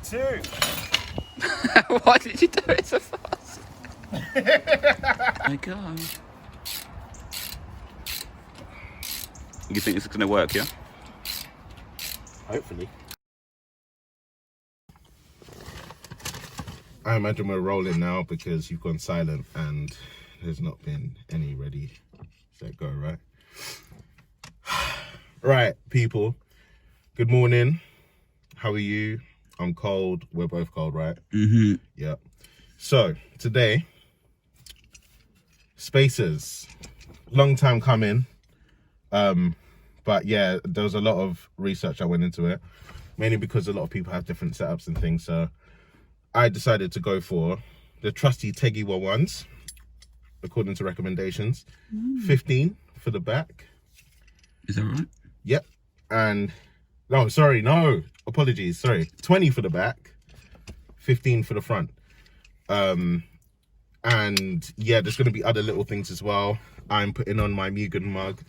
2. Why did you do it so fast? My God. You think this is going to work, yeah? Hopefully. I imagine we're rolling now because you've gone silent and there's not been any ready, set, go, right? Right, people. Good morning. How are you? I'm cold. We're both cold, right? Mm-hmm. Yep. So, today, Spacers. Long time coming. But yeah, there was a lot of research that went into it, mainly because a lot of people have different setups and things. So I decided to go for the trusty Tegiwa ones, according to recommendations. 15 for the back. Is that right? Yep. And no, sorry, no, apologies, sorry. 20 for the back, 15 for the front. And yeah, there's gonna be other little things as well. I'm putting on my Mugen mug.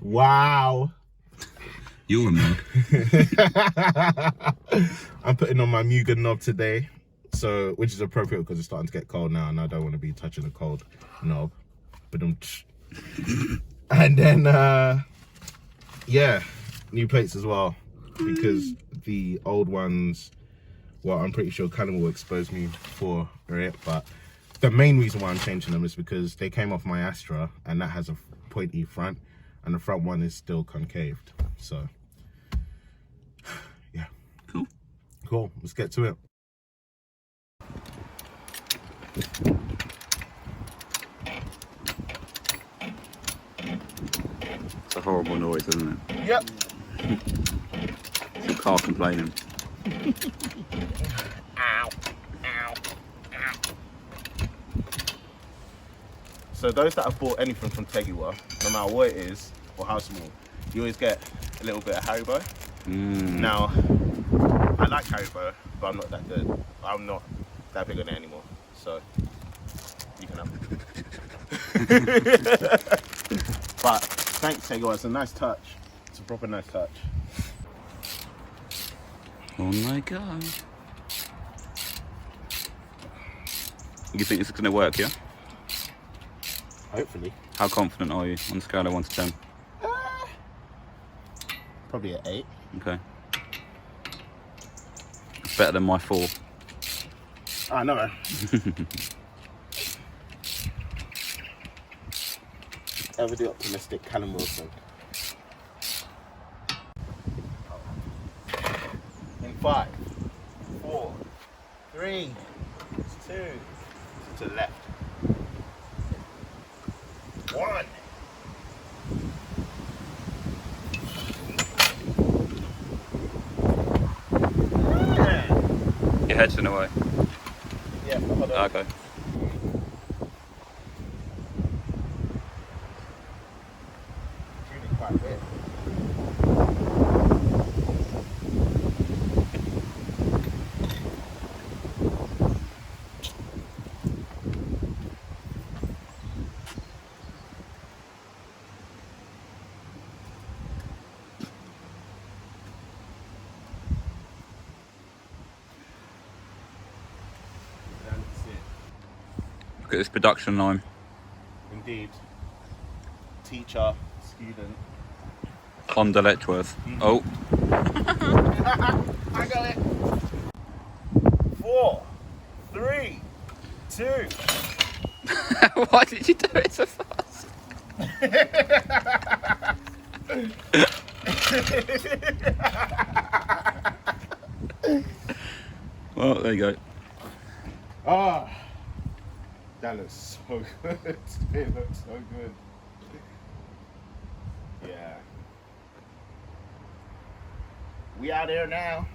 Wow. You're a mug. I'm putting on my Mugen knob today, so which is appropriate because it's starting to get cold now, and I don't want to be touching a cold knob. But and then yeah, new plates as well, because the old ones, well, I'm pretty sure Callum will expose me for it, but the main reason why I'm changing them is because they came off my Astra, and that has a pointy front, and the front one is still concaved. So yeah, cool, let's get to it. It's a horrible noise, isn't it? Yep. It's a car complaining. Ow, ow, ow. So those that have bought anything from Tegiwa, no matter what it is or how small, you always get a little bit of Haribo. Now, I like Haribo, but I'm not that good. I'm not that big on it anymore, so you can have it. But thanks, Tegiwa. It's a nice touch. It's a proper nice touch. Oh my God. You think this is going to work, yeah? Hopefully. How confident are you on a scale of 1 to 10? Probably an 8. Okay. It's better than my 4. I know. Ever the optimistic Callum Wilson. In 5, 4, 3, 2, to the left. 1. Your head's in the way. Yeah, hold on. Okay. It's really quite big. That's it. Look at this production line. Indeed. Teacher, student. Honda Letchworth. Oh. I got it. 4, 3, 2. Why did you do it so fast? Well, there you go. Ah, that looks so good. It looks so good. Yeah. We out there now.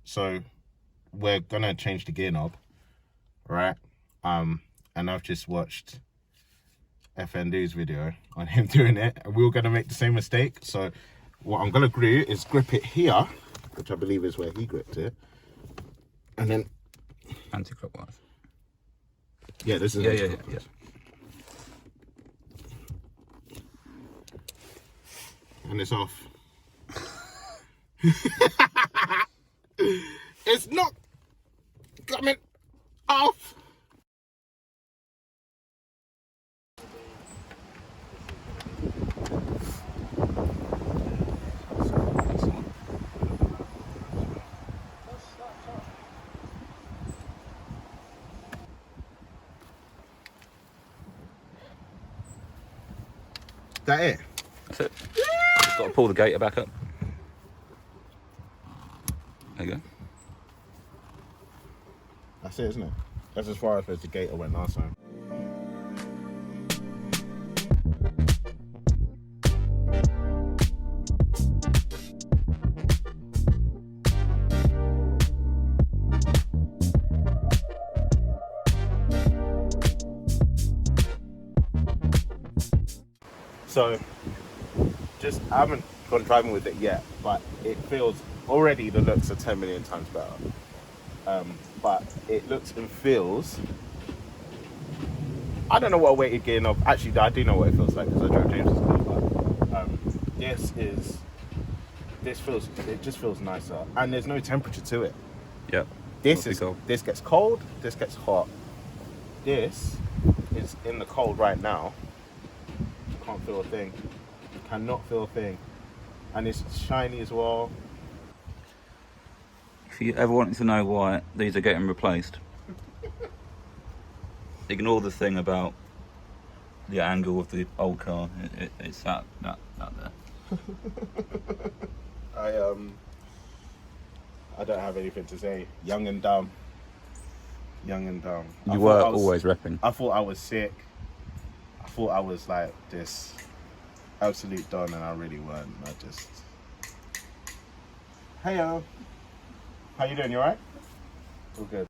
So we're gonna change the gear knob, right? And I've just watched FN2's video on him doing it, and we were gonna make the same mistake. So what I'm gonna do is grip it here, which I believe is where he gripped it, and then anti-clockwise. Yeah, this is yeah. And it's off. It's not coming off. That it? That's it. Just got to pull the gator back up. There you go. That's it, isn't it? That's as far as the gator went last time. So, I haven't gone driving with it yet, but it feels, already the looks are 10 million times better. But it looks and feels, I don't know what a weighted gear knob, actually I do know what it feels like because I drove James's car, but it just feels nicer, and there's no temperature to it. Yep. This gets cold, this gets hot. This is in the cold right now. You can't feel a thing. You cannot feel a thing. And it's shiny as well. If you ever wanted to know why these are getting replaced, ignore the thing about the angle of the old car. It's that there. I don't have anything to say. Young and dumb. Young and dumb. You were always repping. I thought I was sick. I thought I was like this absolute don, and I really weren't. I just... Heyo. How you doing? You alright? All good.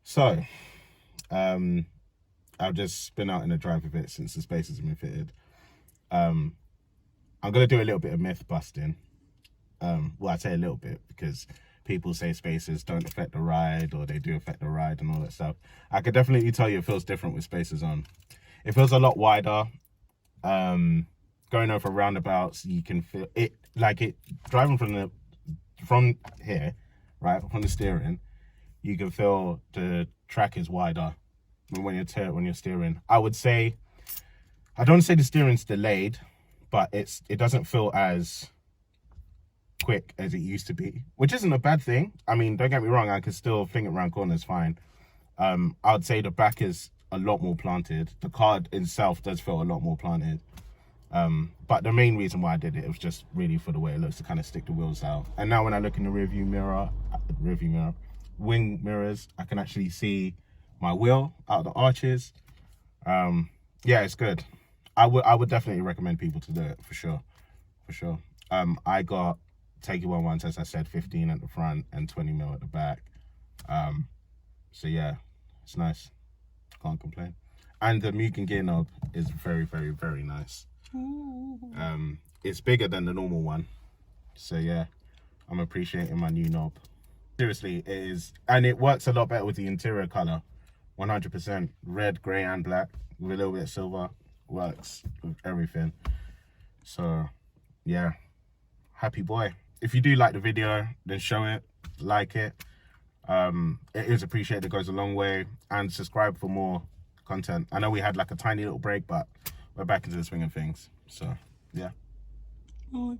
So, I've just been out in the drive with it since the Spacers have been fitted. I'm going to do a little bit of myth busting. Well, I say a little bit because people say Spacers don't affect the ride, or they do affect the ride and all that stuff. I could definitely tell you it feels different with Spacers on. It feels a lot wider. Going over roundabouts, you can feel it, like it, driving from here, right, from the steering, you can feel the track is wider when you're steering. I would say, I don't say the steering's delayed, but it doesn't feel as quick as it used to be, which isn't a bad thing. I mean, don't get me wrong, I can still fling it around corners fine. I would say the back is a lot more planted. The car itself does feel a lot more planted. But the main reason why I did it was just really for the way it looks, to kind of stick the wheels out. And now when I look in the wing mirrors, I can actually see my wheel out of the arches. Yeah, it's good. I would definitely recommend people to do it for sure. I got Tegiwa ones, as I said, 15 at the front and 20 mil at the back. So yeah, it's nice. Can't complain. And the Mugen gear knob is very, very, very nice. It's bigger than the normal one. So yeah, I'm appreciating my new knob. Seriously, it is, and it works a lot better with the interior color. 100% red, gray, and black with a little bit of silver. Works with everything. So yeah, happy boy. If you do like the video, then show it, like it. It is appreciated, it goes a long way. And subscribe for more content. I know we had like a tiny little break, but we're back into the swing of things. So yeah. Bye.